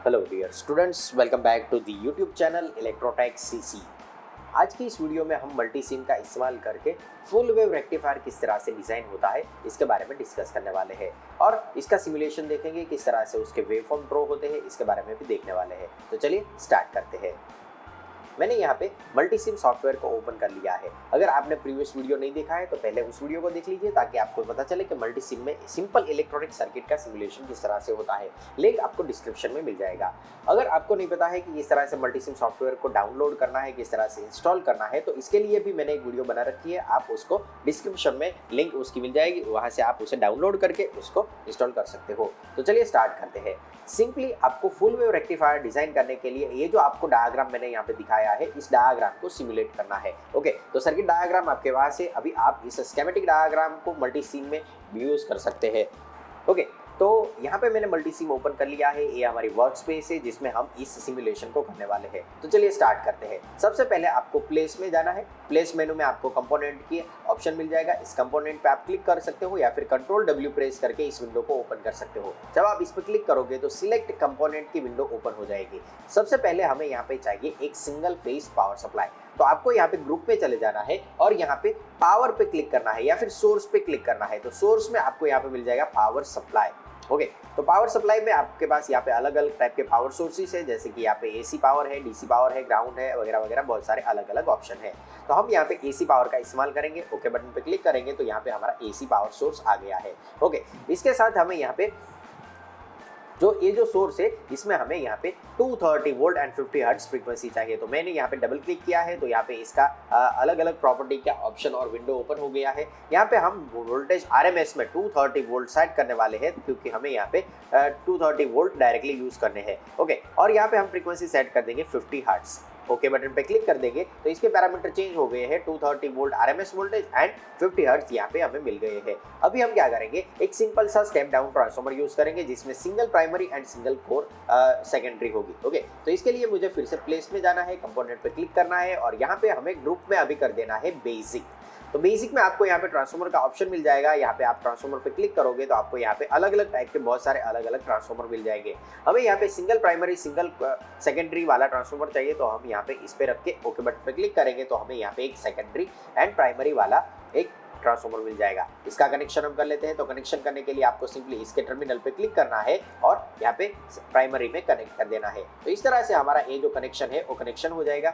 Hello dear students, welcome back to the YouTube channel Electrotech CC. आज की इस video में हम मल्टी सिम का इस्तेमाल करके फुल वेव रेक्टिफायर किस तरह से डिज़ाइन होता है इसके बारे में डिस्कस करने वाले हैं और इसका सिमुलेशन देखेंगे, किस तरह से उसके वेव फॉर्म ड्रॉ होते हैं इसके बारे में भी देखने वाले हैं। तो चलिए स्टार्ट करते हैं। मैंने यहाँ पे मल्टी सिम सॉफ्टवेयर को ओपन कर लिया है। अगर आपने प्रीवियस वीडियो नहीं देखा है तो पहले उस वीडियो को देख लीजिए ताकि आपको पता चले कि मल्टी सिम में सिंपल इलेक्ट्रॉनिक सर्किट का सिमुलेशन किस तरह से होता है। लिंक आपको डिस्क्रिप्शन में मिल जाएगा। अगर आपको नहीं पता है कि इस तरह से मल्टी सिम सॉफ्टवेयर को डाउनलोड करना है, किस तरह से इंस्टॉल करना है, तो इसके लिए भी मैंने एक वीडियो बना रखी है। आप उसको डिस्क्रिप्शन में लिंक उसकी मिल जाएगी, वहाँ से आप उसे डाउनलोड करके उसको इंस्टॉल कर सकते हो। तो चलिए स्टार्ट करते हैं। सिंपली आपको फुल वेव रेक्टिफायर डिजाइन करने के लिए ये जो आपको डायग्राम मैंने यहाँ पे दिखाया है, इस डायग्राम को सिमुलेट करना है। ओके, तो सर्किट डायग्राम आपके पास है। अभी आप इस स्कीमेटिक डायग्राम को मल्टी सिम में यूज कर सकते हैं। ओके, तो यहाँ पे मैंने मल्टी सिम ओपन कर लिया है। ये हमारी वर्क स्पेस है जिसमें हम इस सिमुलेशन को करने वाले हैं। तो चलिए स्टार्ट करते हैं। सबसे पहले आपको प्लेस में जाना है। प्लेस मेनू में आपको कंपोनेंट की ऑप्शन मिल जाएगा। इस कंपोनेंट पे आप क्लिक कर सकते हो या फिर कंट्रोल W प्रेस करके इस विंडो को ओपन कर सकते हो। जब आप इस पर क्लिक करोगे तो सिलेक्ट कंपोनेंट की विंडो ओपन हो जाएगी। सबसे पहले हमें यहाँ पे चाहिए एक सिंगल फेज पावर सप्लाई। तो आपको यहाँ पे ग्रुप पे चले जाना है और यहाँ पे पावर पे क्लिक करना है या फिर सोर्स पे क्लिक करना है। तो सोर्स में आपको यहाँ पे मिल जाएगा पावर सप्लाई। ओके, तो पावर सप्लाई में आपके पास यहाँ पे अलग अलग टाइप के पावर सोर्सेस है, जैसे कि यहाँ पे AC पावर है, DC पावर है, ग्राउंड है, वगैरह वगैरह बहुत सारे अलग अलग ऑप्शन है। तो हम यहाँ पे AC पावर का इस्तेमाल करेंगे। ओके बटन पे क्लिक करेंगे तो यहाँ पे हमारा AC पावर सोर्स आ गया है। ओके, इसके साथ हमें यहाँ पे ये जो सोर्स है इसमें हमें यहाँ पे 230 वोल्ट एंड 50 हर्ट्ज फ्रीक्वेंसी चाहिए। तो मैंने यहाँ पे डबल क्लिक किया है तो यहाँ पे इसका अलग अलग प्रॉपर्टी का ऑप्शन और विंडो ओपन हो गया है। यहाँ पे हम वोल्टेज RMS में 230 वोल्ट सेट करने वाले हैं क्योंकि हमें यहाँ पे 230 वोल्ट डायरेक्टली यूज करने हैं। ओके, और यहाँ पे हम फ्रीक्वेंसी सेट कर देंगे 50 हर्ट्ज। ओके बटन पे क्लिक कर देंगे तो इसके पैरामीटर चेंज हो गए हैं। 230 volt RMS voltage and 50 hertz यहाँ पे हमें मिल गए हैं। अभी हम क्या करेंगे, एक सिंपल सा स्टेप डाउन ट्रांसफार्मर यूज करेंगे जिसमें single primary and single core secondary होगी। ओके, तो इसके लिए मुझे फिर से प्लेस में जाना है, कंपोनेंट पे क्लिक करना है और यहाँ पे हमें ग्रुप में अभी कर देना है बेसिक। तो बेसिक में आपको यहाँ पे ट्रांसफार्मर का ऑप्शन मिल जाएगा। यहाँ पे आप ट्रांसफार्मर पे क्लिक करोगे तो आपको यहाँ पे अलग अलग टाइप के बहुत सारे अलग अलग ट्रांसफार्मर मिल जाएंगे। हमें यहाँ पे सिंगल प्राइमरी सिंगल सेकेंडरी वाला ट्रांसफार्मर चाहिए तो हम यहाँ पे इस पे रख के ओके बटन पे क्लिक करेंगे तो हमें यहाँ पे एक सेकेंडरी एंड प्राइमरी वाला एक ट्रांसफार्मर मिल जाएगा। इसका कनेक्शन हम कर लेते हैं। तो कनेक्शन करने के लिए आपको सिंपली इसके टर्मिनल पे क्लिक करना है और यहाँ पे प्राइमरी में कनेक्ट कर देना है। तो इस तरह से हमारा ये जो कनेक्शन है वो कनेक्शन हो जाएगा।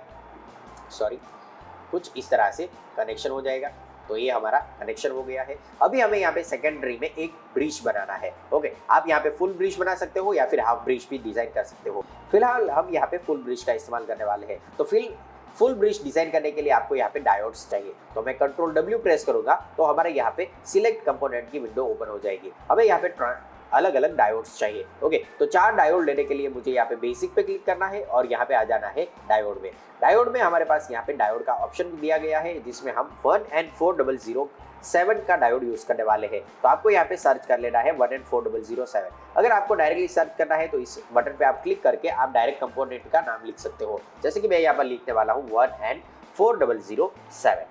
कुछ इस तरह से कनेक्शन हो जाएगा। तो ये हमारा कनेक्शन हो गया है। अभी हमें यहाँ पे सेकेंडरी में एक ब्रिज बनाना है। ओके, आप यहाँ पे फुल ब्रिज बना सकते हो या फिर हाफ ब्रिज भी डिजाइन कर सकते हो। फिलहाल हम यहाँ पे फुल ब्रिज का इस्तेमाल करने वाले हैं। तो फुल ब्रिज डिजाइन करने के लिए आपको यहाँ पे डायोड्स चाहिए। तो मैं कंट्रोल W प्रेस करूंगा तो हमारे यहाँ पे सिलेक्ट कंपोनेंट की विंडो ओपन हो जाएगी। हमें यहाँ पे अलग अलग डायोड्स चाहिए। ओके, तो 4 डायोड लेने के लिए मुझे यहाँ पे बेसिक पे क्लिक करना है और यहाँ पे आ जाना है डायोड में। डायोड में हमारे पास यहाँ पे डायोड का ऑप्शन दिया गया है जिसमें हम 1N4007 का डायोड यूज करने वाले हैं। तो आपको यहाँ पे सर्च कर लेना है 1N4007। अगर आपको डायरेक्टली सर्च करना है तो इस बटन पे आप क्लिक करके आप डायरेक्ट कंपोनेंट का नाम लिख सकते हो। जैसे कि मैं यहाँ पर लिखने वाला हूँ 1N4007।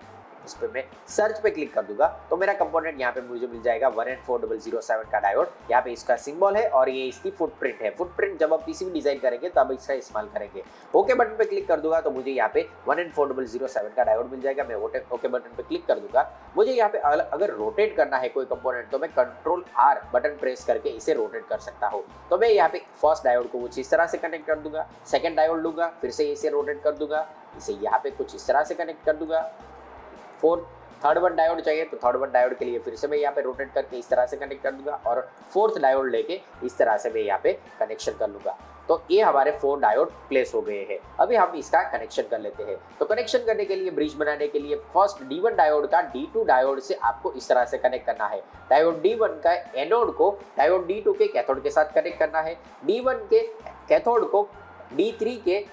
इस पे मैं सर्च पे क्लिक कर दूंगा तो मेरा कंपोनेंट यहाँ पे मुझे मिल जाएगा 1N4007 का डायोड। यहाँ पे इसका सिंबल है और ये इसकी फुटप्रिंट है। फुटप्रिंट जब आप पीसीबी डिजाइन करेंगे तब इसका इस्तेमाल करेंगे। ओके बटन पे क्लिक कर दूंगा तो मुझे यहाँ पे 1N4007 का डायोड मिल जाएगा। मैं ओके बटन पे क्लिक कर दूंगा। मुझे यहाँ पे अगर रोटेट करना है कोई कंपोनेंट तो मैं कंट्रोल R बटन प्रेस करके इसे रोटेट कर सकता हूँ। तो मैं यहाँ पे फर्स्ट डायोड को कुछ इस तरह से कनेक्ट कर दूंगा, सेकेंड डायोड लूंगा, फिर से इसे रोटेट कर दूंगा, इसे यहाँ पे कुछ इस तरह से कनेक्ट कर दूंगा। थर्ड वन डायोड चाहिए तो थर्ड वन डायोड के लिए फिर से मैं यहाँ पे रोटेट करके इस तरह से कनेक्ट कर दूंगा और फोर्थ डायोड लेके इस तरह से मैं यहाँ पे कनेक्शन कर लूंगा। तो ये हमारे 4 डायोड प्लेस हो गए हैं। अभी हम इसका कनेक्शन कर लेते हैं। तो कनेक्शन करने के लिए, ब्रिज बनाने के लिए फर्स्ट D1 डायोड का D2 डायोड से आपको इस तरह से कनेक्ट करना है। डायोड D1 का एनोड को डायोड D2 के कैथोड के साथ कनेक्ट करना है। D1 के कैथोड को D3 के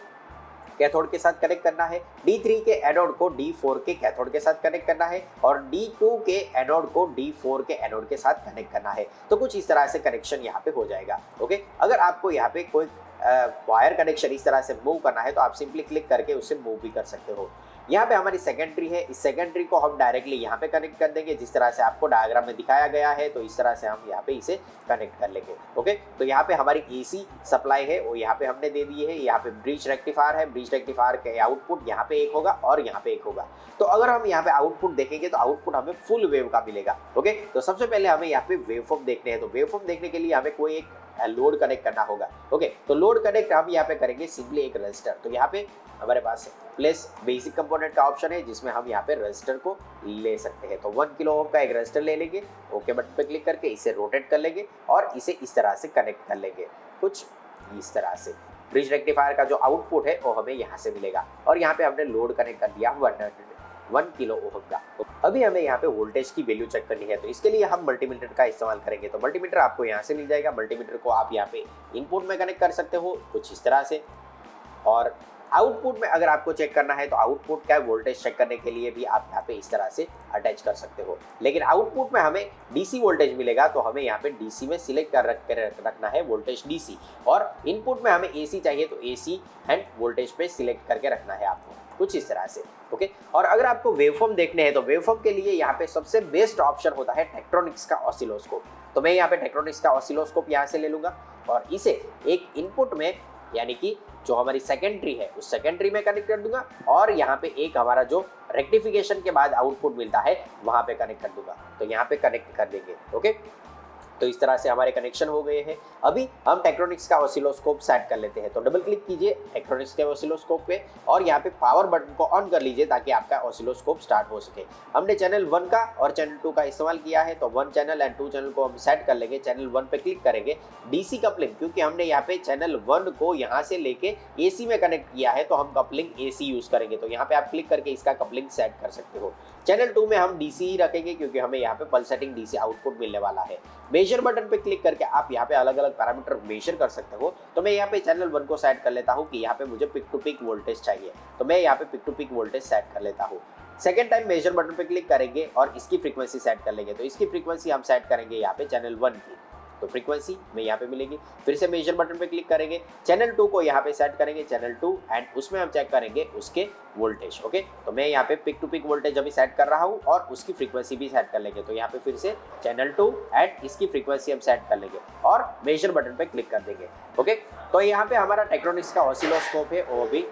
कैथोड के साथ कनेक्ट करना है। D3 के एनोड को D4 के कैथोड के साथ कनेक्ट करना है और D2 के एनोड को D4 के एनोड के साथ कनेक्ट करना है। तो कुछ इस तरह से कनेक्शन यहाँ पे हो जाएगा। ओके, अगर आपको यहाँ पे कोई वायर कनेक्शन इस तरह से मूव करना है तो आप सिंपली क्लिक करके उससे मूव भी कर सकते हो। यहाँ पे हमारी सेकेंडरी है, इस सेकेंडरी को हम डायरेक्टली यहाँ पे कनेक्ट कर देंगे जिस तरह से आपको डायग्राम में दिखाया गया है। तो इस तरह से हम यहाँ पे इसे कनेक्ट कर लेंगे। ओके, तो यहाँ पे हमारी एसी सप्लाई है वो यहाँ पे हमने दे दी है। यहाँ पे ब्रिज रेक्टिफायर है, ब्रिज रेक्टिफायर का आउटपुट यहाँ पे एक होगा और यहाँ पे एक होगा। तो अगर हम यहाँ पे आउटपुट देखेंगे तो आउटपुट हमें फुल वेव का मिलेगा। ओके, तो सबसे पहले हमें यहाँ पे वेवफॉर्म देखने हैं। तो वेवफॉर्म देखने के लिए हमें कोई एक लोड कनेक्ट करना होगा। ओके, तो लोड कनेक्ट हम यहाँ पे करेंगे सिंपली एक रजिस्टर। तो यहाँ पे हमारे पास प्लेस बेसिक कंपोनेंट का ऑप्शन है जिसमें हम यहाँ पे रजिस्टर को ले सकते हैं। तो 1 किलो ओम का एक रजिस्टर ले लेंगे, ओके बटन पे क्लिक करके इसे रोटेट कर लेंगे और इसे इस तरह से कनेक्ट कर लेंगे, कुछ इस तरह से। ब्रिज रेक्टिफायर का जो आउटपुट है वो हमें यहाँ से मिलेगा और यहाँ पे हमने लोड कनेक्ट कर दिया 1 किलो ओम का। अभी हमें यहाँ पे वोल्टेज की वैल्यू चेक करनी है। तो इसके लिए हम मल्टीमीटर का इस्तेमाल करेंगे। तो मल्टीमीटर आपको यहाँ से मिल जाएगा। मल्टीमीटर को आप यहाँ पे इनपुट में कनेक्ट कर सकते हो कुछ इस तरह से, और आउटपुट में अगर आपको चेक करना है तो आउटपुट का वोल्टेज चेक करने के लिए भी आप यहाँ पे इस तरह से अटैच कर सकते हो। लेकिन आउटपुट में हमें डीसी वोल्टेज मिलेगा तो हमें यहाँ पे डीसी में सिलेक्ट कर रखना है वोल्टेज डीसी, और इनपुट में हमें एसी चाहिए तो एसी एंड वोल्टेज पे सिलेक्ट करके रखना है आपको, कुछ इस तरह से। ओके, और अगर आपको वेवफॉर्म देखने हैं तो वेवफॉर्म के लिए यहाँ पे सबसे बेस्ट ऑप्शन होता है टेक्ट्रॉनिक्स का ऑसिलोस्कोप। तो मैं यहाँ पे टेक्ट्रॉनिक्स का ऑसिलोस्कोप यहाँ से ले लूँगा और इसे एक इनपुट में यानी कि जो हमारी सेकेंडरी है उस सेकेंडरी में कनेक्ट कर दूंगा और यहाँ पे एक हमारा जो रेक्टिफिकेशन के बाद आउटपुट मिलता है वहाँ पे कनेक्ट कर दूंगा। तो यहाँ पे कनेक्ट कर देंगे। ओके, तो इस तरह से हमारे कनेक्शन हो गए हैं। अभी हम टेक्ट्रॉनिक्स का ऑसिलोस्कोप सेट कर लेते हैं। तो डबल क्लिक कीजिए टेक्ट्रॉनिक्स के ऑसिलोस्कोप पे और यहाँ पे पावर बटन को ऑन कर लीजिए ताकि आपका ऑसिलोस्कोप स्टार्ट हो सके। हमने चैनल 1 का और चैनल 2 का इस्तेमाल किया है तो 1 चैनल एंड 2 चैनल को हम सेट कर लेंगे। चैनल 1 पे क्लिक करेंगे, डीसी कपलिंग, क्योंकि हमने यहाँ पे चैनल 1 को यहाँ से लेके एसी में कनेक्ट किया है तो हम कपलिंग एसी यूज करेंगे। तो यहाँ पे आप क्लिक करके इसका कपलिंग सेट कर सकते हो। चैनल 2 में हम डीसी ही रखेंगे क्योंकि हमें यहाँ पे पल्सेटिंग डीसी आउटपुट मिलने वाला है। मेजर बटन पे क्लिक करके आप यहाँ पे अलग अलग पैरामीटर मेजर कर सकते हो। तो मैं यहाँ पे चैनल 1 को सेट कर लेता हूँ कि यहाँ पे मुझे पिक टू पिक वोल्टेज चाहिए, तो मैं यहाँ पे peak to peak voltage set कर लेता हूँ। सेकेंड टाइम मेजर बटन पे क्लिक करेंगे और इसकी फ्रीक्वेंसी सेट कर लेंगे। तो इसकी फ्रीक्वेंसी हम सेट करेंगे यहाँ पे चैनल 1 की, तो फ्रीक्वेंसी में यहाँ पे मिलेगी। फिर से मेजर बटन पे क्लिक करेंगे, चैनल 2 को यहाँ पे सेट करेंगे चैनल 2 एंड उसमें हम चेक करेंगे उसके वोल्टेज। ओके, तो मैं यहाँ पे पिक टू पिक वोल्टेज अभी सेट कर रहा हूँ और उसकी फ्रीक्वेंसी भी सेट कर लेंगे। तो यहाँ पे फिर से चैनल 2 एंड इसकी फ्रीक्वेंसी हम सेट कर लेंगे और मेजर बटन पे क्लिक कर देंगे। ओके, तो यहाँ पे हमारा टेक्ट्रॉनिक्स का ऑसिलोस्कोप है वो भी,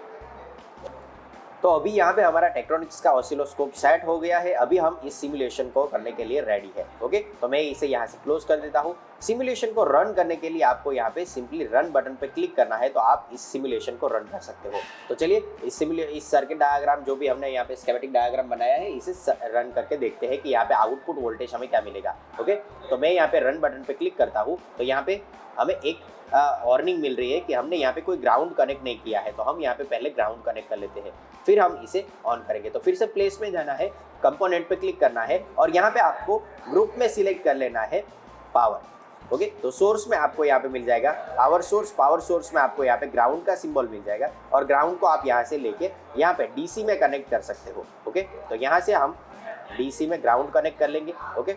तो अभी यहाँ पे हमारा टेक्ट्रॉनिक्स का ऑसिलोस्कोप सेट हो गया है। अभी हम इस सिमुलेशन को करने के लिए रेडी है। ओके, तो मैं इसे यहाँ से क्लोज कर देता हूँ। सिमुलेशन को रन करने के लिए आपको यहाँ पे सिंपली रन बटन पे क्लिक करना है तो आप इस सिमुलेशन को रन कर सकते हो। तो चलिए इस सर्किट डायग्राम जो भी हमने यहाँ पे स्कीमेटिक डायग्राम बनाया है इसे रन करके देखते हैं कि यहाँ पे आउटपुट वोल्टेज हमें क्या मिलेगा। ओके, तो मैं यहाँ पे रन बटन पे क्लिक करता हूँ तो यहाँ पे हमें एक वार्निंग मिल रही है कि हमने यहाँ पे कोई ग्राउंड कनेक्ट नहीं किया है। तो हम यहाँ पे पहले ग्राउंड कनेक्ट कर लेते हैं, फिर हम इसे ऑन करेंगे। तो फिर से प्लेस में जाना है, कंपोनेंट पे क्लिक करना है और यहाँ पे आपको ग्रुप में सिलेक्ट कर लेना है पावर। ओके, तो सोर्स में आपको यहाँ पे मिल जाएगा पावर सोर्स में आपको यहाँ पे ग्राउंड का सिंबल मिल जाएगा और ग्राउंड को आप यहाँ से लेके यहाँ पे डीसी में कनेक्ट कर सकते हो। ओके, तो यहाँ से हम डीसी में ग्राउंड कनेक्ट कर लेंगे। ओके,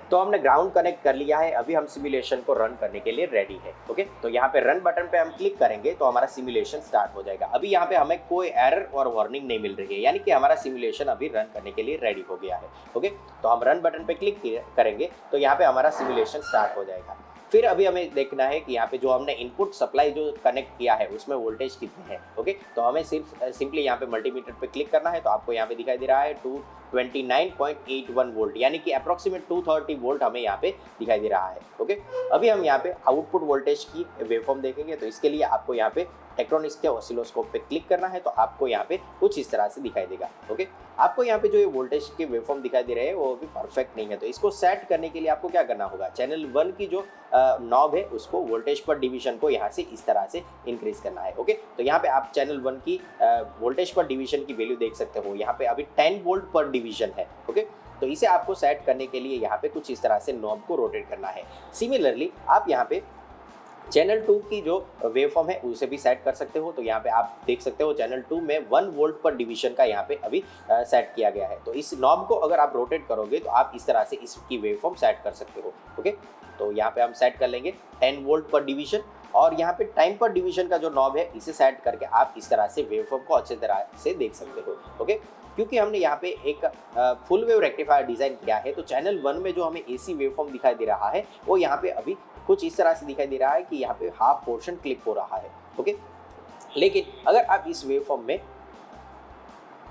तो हमने ग्राउंड कनेक्ट कर लिया है। अभी हम सिमुलेशन को रन करने के लिए रेडी है। ओके, तो यहाँ पे रन बटन पे हम क्लिक करेंगे तो हमारा सिमुलेशन स्टार्ट हो जाएगा। अभी यहाँ पे हमें कोई एरर और वार्निंग नहीं मिल रही है, यानी कि हमारा सिमुलेशन अभी रन करने के लिए रेडी हो गया है। ओके, तो हम रन बटन पे क्लिक करेंगे तो यहाँ पे हमारा सिमुलेशन स्टार्ट हो जाएगा। फिर अभी हमें देखना है कि यहाँ पे जो हमने इनपुट सप्लाई जो कनेक्ट किया है उसमें वोल्टेज कितने हैं। ओके, तो हमें सिंपली यहाँ पे मल्टीमीटर पे क्लिक करना है तो आपको यहाँ पे दिखाई दे रहा है 229.81 वोल्ट, यानी कि अप्रोक्सीमेट 230 वोल्ट हमें यहाँ पे दिखाई दे रहा है। ओके, अभी हम यहाँ पे आउटपुट वोल्टेज की वेवफॉर्म देखेंगे तो इसके लिए आपको यहाँ पे टेक्ट्रॉनिक्स के ऑसिलोस्कोप पे क्लिक करना है तो आपको यहाँ पे कुछ इस तरह से दिखाई देगा। ओके, आपको यहाँ पे जो ये वोल्टेज के वेवफॉर्म दिखाई दे रहे हैं वो भी परफेक्ट नहीं है। तो इसको सेट करने के लिए आपको क्या करना होगा, चैनल 1 की जो नॉब है उसको वोल्टेज पर डिवीजन को यहाँ से इस तरह से इंक्रीज करना है। ओके, तो यहाँ पे आप चैनल 1 की वोल्टेज पर डिवीजन की वैल्यू देख सकते हो, यहाँ पे अभी 10 वोल्ट पर डिवीजन है। ओके, तो इसे आपको सेट करने के लिए यहाँ पे कुछ इस तरह से नॉब को रोटेट करना है। सिमिलरली आप यहाँ पे चैनल 2 की जो वेवफॉर्म है उसे भी सेट कर सकते हो। तो यहाँ पे आप देख सकते हो चैनल 2 में 1 वोल्ट पर डिवीजन का यहाँ पे अभी सेट किया गया है। तो इस नॉब को अगर आप रोटेट करोगे तो आप इस तरह से इसकी वेवफॉर्म सेट कर सकते हो। ओके, तो यहाँ पे हम सेट कर लेंगे 10 वोल्ट पर डिवीजन और यहाँ पे टाइम पर डिवीजन का जो नॉब है इसे सेट करके आप इस तरह से वेवफॉर्म को अच्छे तरह से देख सकते हो। ओके, क्योंकि हमने यहाँ पे एक फुल वेव रेक्टिफायर डिजाइन किया है, तो चैनल 1 में जो हमें एसी वेवफॉर्म दिखाई दे रहा है वो यहाँ पे अभी कुछ इस तरह से दिखाई दे रहा है कि यहाँ पे हाफ पोर्शन क्लिक हो रहा है। ओके, लेकिन अगर आप इस वेवफॉर्म में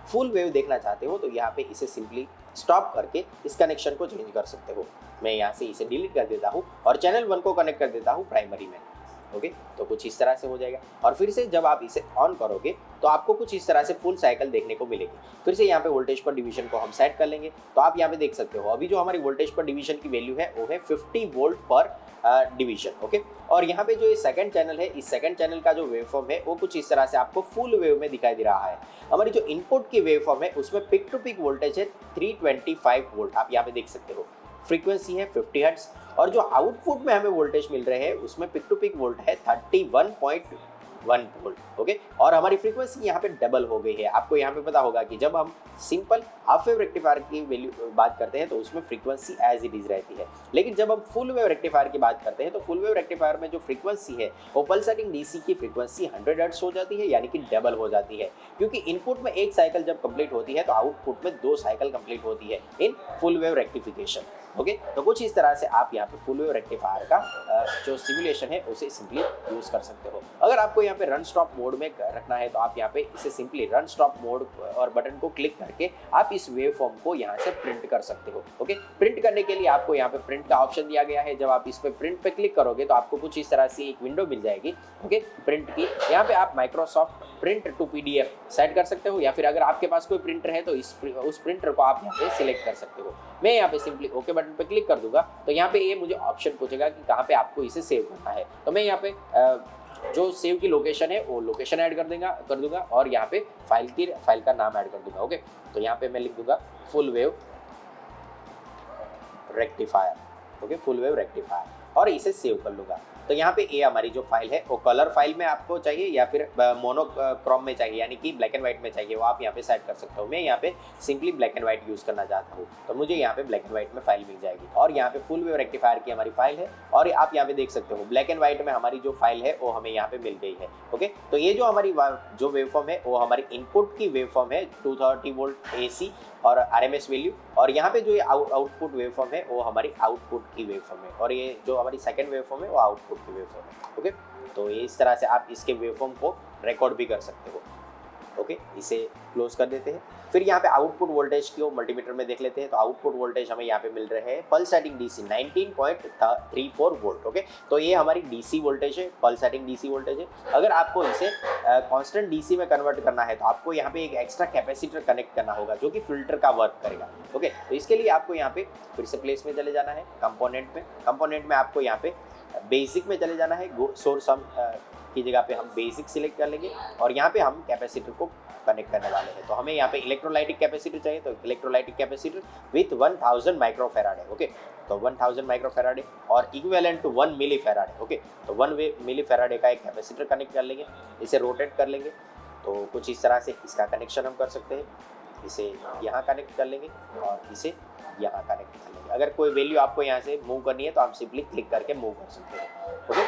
फुल वेव देखना चाहते हो तो यहाँ पे इसे सिंपली स्टॉप करके इस कनेक्शन को चेंज कर सकते हो। मैं यहाँ से इसे डिलीट कर देता हूँ और चैनल 1 को कनेक्ट कर देता हूँ प्राइमरी में। ओके, तो कुछ इस तरह से हो जाएगा और फिर से जब आप इसे ऑन करोगे तो आपको कुछ इस तरह से फुल साइकिल देखने को मिलेगी। फिर से यहाँ पे वोल्टेज पर डिवीजन को हम सेट कर लेंगे, तो आप यहाँ पे देख सकते हो अभी जो हमारी वोल्टेज पर डिवीजन की वैल्यू है वो है 50 वोल्ट पर डिवीजन। ओके, और यहाँ पे जो ये सेकंड चैनल है, इस सेकंड चैनल का जो वेवफॉर्म है वो कुछ इस तरह से आपको फुल वेव में दिखाई दे रहा है। हमारी जो इनपुट की वेवफॉर्म है उसमें पिक टू पिक वोल्टेज है 325 वोल्ट, आप यहाँ पे देख सकते हो। फ्रीक्वेंसी है 50 हर्ट्ज और जो आउटपुट में हमें वोल्टेज मिल रहे हैं उसमें पिक टू पिक वोल्ट है 31.1 वोल्ट। ओके, और हमारी फ्रीक्वेंसी यहाँ पे डबल हो गई है। आपको यहाँ पे पता होगा कि जब हम सिंपल हाफ वेव रेक्टिफायर की वैल्यू बात करते हैं तो उसमें फ्रीक्वेंसी एज इट इज रहती है, लेकिन जब हम फुल वेव रेक्टिफायर की बात करते हैं तो फुल वेव रेक्टिफायर में जो फ्रीक्वेंसी है वो पल्सेटिंग डीसी की फ्रीक्वेंसी 100 हर्ट्ज हो जाती है, यानी कि डबल हो जाती है। क्योंकि इनपुट में एक साइकिल जब कंप्लीट होती है तो आउटपुट में 2 साइकिल कंप्लीट होती है in full wave rectification. Okay, तो कुछ इस तरह से आप यहाँ पे फुल वेव रेक्टिफायर का जो सिमुलेशन है उसे सिंपली यूज कर सकते हो। अगर आपको यहाँ पे रन स्टॉप मोड में रखना है तो आप यहाँ पे इसे सिंपली रन स्टॉप मोड और बटन को क्लिक करके आप इस वेव फॉर्म को यहाँ से प्रिंट कर सकते हो। ओके, प्रिंट करने के लिए आपको यहाँ पे प्रिंट का ऑप्शन दिया गया है। जब आप इस पे प्रिंट पे क्लिक करोगे तो आपको कुछ इस तरह से एक विंडो मिल जाएगी। ओके, प्रिंट की यहाँ पे आप Microsoft print to PDF set कर सकते हो, या फिर अगर आपके पास कोई प्रिंटर है तो उस प्रिंटर को आप यहाँ पे सिलेक्ट कर सकते हो। मैं यहाँ पे सिंपली ओके बटन पे क्लिक कर दूंगा तो यहाँ पे ये मुझे ऑप्शन पूछेगा कि कहाँ पे आपको इसे सेव करना है। तो मैं यहाँ पे जो सेव की लोकेशन है वो लोकेशन ऐड कर दूंगा और यहाँ पे फाइल का नाम ऐड कर दूंगा। ओके, तो यहाँ पे मैं लिख दूंगा full wave rectifier. Okay, full wave rectifier और इसे सेव कर लूंगा। तो यहाँ पे ये हमारी जो फाइल है वो कलर फाइल में आपको चाहिए या फिर मोनोक्रोम में चाहिए, यानी कि ब्लैक एंड व्हाइट में चाहिए, वो आप यहाँ पे सेट कर सकते हो। मैं यहाँ पे simply black and white use करना चाहता हूँ तो मुझे यहाँ पे ब्लैक एंड व्हाइट में फाइल मिल जाएगी और यहाँ पे फुल वेव रेक्टिफायर की हमारी फाइल है और आप यहाँ पे देख सकते हो ब्लैक एंड व्हाइट में हमारी जो फाइल है वो हमें यहाँ पे मिल गई है। ओके, तो ये जो हमारी जो वेवफॉर्म है वो हमारी इनपुट की वेवफॉर्म है 230 वोल्ट एसी और आरएमएस वैल्यू, और यहाँ पे जो ये आउटपुट वेवफॉर्म है वो हमारी आउटपुट की वेवफॉर्म है और ये जो हमारी सेकंड वेवफॉर्म है वो आउटपुट की वेवफॉर्म है। ओके, तो ये इस तरह से आप इसके वेवफॉर्म को रिकॉर्ड भी कर सकते हो। ओके, इसे क्लोज कर देते हैं। फिर यहाँ पे आउटपुट वोल्टेज की मल्टीमीटर में देख लेते हैं तो आउटपुट वोल्टेज हमें यहाँ पे मिल रहे हैं पल्सेटिंग डीसी 19.34 वोल्ट। ओके, तो ये हमारी डीसी वोल्टेज है, पल्सेटिंग डीसी वोल्टेज है। अगर आपको इसे कांस्टेंट डीसी में कन्वर्ट करना है तो आपको यहाँ पे एक एक्स्ट्रा कैपेसिटर कनेक्ट करना होगा जो कि फिल्टर का वर्क करेगा। ओके, तो इसके लिए आपको यहाँ पे फिर से प्लेस में चले जाना है, कंपोनेंट में आपको यहाँ पे बेसिक में चले जाना है। सोर्स हम की जगह पे हम बेसिक सिलेक्ट कर लेंगे और यहाँ पे हम कैपेसिटर को कनेक्ट करने वाले हैं। तो हमें यहाँ पे इलेक्ट्रोलाइटिक कैपेसिटर चाहिए, तो इलेक्ट्रोलाइटिक कैपेसिटर विथ 1000 माइक्रोफेराड है। ओके, तो 1000 माइक्रोफेराड है और इक्विवेलेंट टू 1 मिलीफेराड है। ओके, तो 1 मिलीफेराड का एक कैपेसिटर कनेक्ट कर लेंगे, इसे रोटेट कर लेंगे। तो कुछ इस तरह से इसका कनेक्शन हम कर सकते हैं। इसे यहाँ कनेक्ट कर लेंगे और इसे यहाँ कनेक्ट कर लेंगे। अगर कोई वैल्यू आपको यहाँ से मूव करनी है तो आप सिंपली क्लिक करके मूव कर सकते हैं। ओके,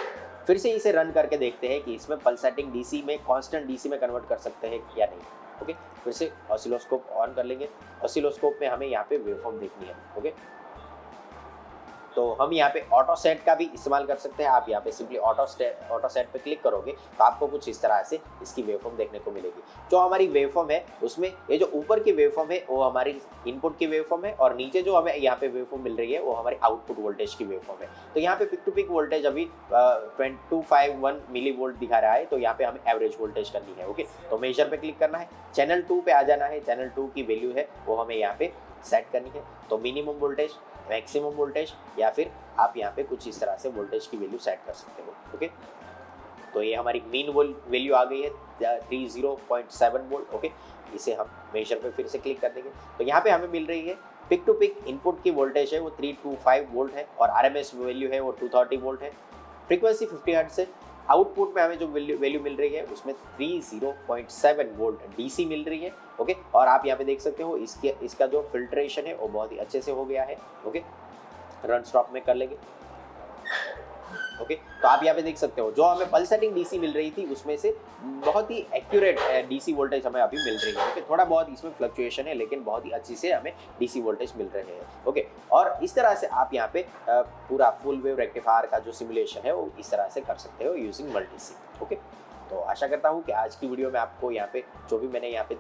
फिर से इसे रन करके देखते हैं कि इसमें पल्सेटिंग डीसी में कांस्टेंट डीसी में कन्वर्ट कर सकते हैं या नहीं। ओके, फिर से ऑसिलोस्कोप ऑन कर लेंगे। ऑसिलोस्कोप में हमें यहाँ पे वेवफॉर्म देखनी है। ओके, तो हम यहाँ पे ऑटो सेट का भी इस्तेमाल कर सकते हैं। आप यहाँ पे सिंपली ऑटो सेट पे क्लिक करोगे तो आपको कुछ इस तरह से इसकी वेवफॉर्म देखने को मिलेगी। जो हमारी वेवफॉर्म है उसमें ये जो ऊपर की वेवफॉर्म है वो हमारी इनपुट की वेवफॉर्म है और नीचे जो हमें यहाँ पे वेवफॉर्म मिल रही है वो हमारी आउटपुट वोल्टेज की वेवफॉर्म है। तो यहाँ पे पिक टू पिक वोल्टेज अभी 251 मिली वोल्ट दिखा रहा है, तो यहाँ पे हमें एवरेज वोल्टेज करनी है। ओके, तो मेजर पे क्लिक करना है, चैनल 2 पे आ जाना है। चैनल 2 की वैल्यू है वो हमें यहाँ पे सेट करनी है। तो मिनिमम वोल्टेज, मैक्सिमम वोल्टेज या फिर आप यहाँ पे कुछ इस तरह से वोल्टेज की वैल्यू सेट कर सकते हो। ओके, तो ये हमारी मीन वैल्यू आ गई है 30.7 वोल्ट। ओके, इसे हम मेजर पे फिर से क्लिक कर देंगे तो यहाँ पे हमें मिल रही है पिक टू पिक इनपुट की वोल्टेज है वो 325 वोल्ट है और आरएमएस वैल्यू है वो 230 वोल्ट है। फ्रीक्वेंसी 50 हर्ट्ज है। आउटपुट में हमें जो वैल्यू मिल रही है उसमें 30.7 वोल्ट डीसी मिल रही है। ओके, और आप यहाँ पे देख सकते हो इसका जो फिल्ट्रेशन है वो बहुत ही अच्छे से हो गया है। ओके, रन स्टॉप में कर लेंगे। ओके, तो आप यहाँ पे देख सकते हो जो हमें पल्सेटिंग डीसी मिल रही थी उसमें से बहुत ही एक्यूरेट डीसी वोल्टेज हमें अभी मिल रही है। ओके, थोड़ा बहुत इसमें फ्लक्चुएशन है लेकिन बहुत ही अच्छी से हमें डीसी वोल्टेज मिल रहे हैं। ओके, और इस तरह से आप यहाँ पे पूरा फुल वेव रेक्टिफायर का जो सिमुलेशन है वो इस तरह से कर सकते हो यूजिंग मल्टीसिम। ओके, तो आशा करता हूँ कि आज की वीडियो में आपको यहाँ पे जो भी मैंने यहाँ पे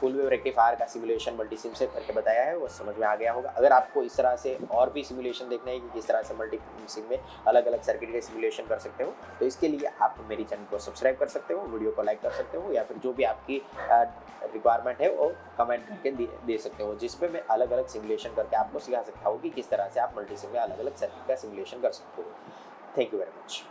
फुल वेव रेक्टिफायर का सिमुलेशन मल्टीसिम से करके बताया है वो समझ में आ गया होगा। अगर आपको इस तरह से और भी सिमुलेशन देखना है कि किस तरह से मल्टीसिम में अलग अलग सर्किट के सिमुलेशन कर सकते हो, तो इसके लिए आप मेरी चैनल को सब्सक्राइब कर सकते हो, वीडियो को लाइक कर सकते हो, या फिर जो भी आपकी रिक्वायरमेंट है वो कमेंट करके दे सकते हो, जिसपे मैं अलग अलग सिमुलेशन करके आपको सिखा सकता हूँ कि किस तरह से आप मल्टीसिम में अलग अलग सर्किट का सिमुलेशन कर सकते हो। Thank you very much.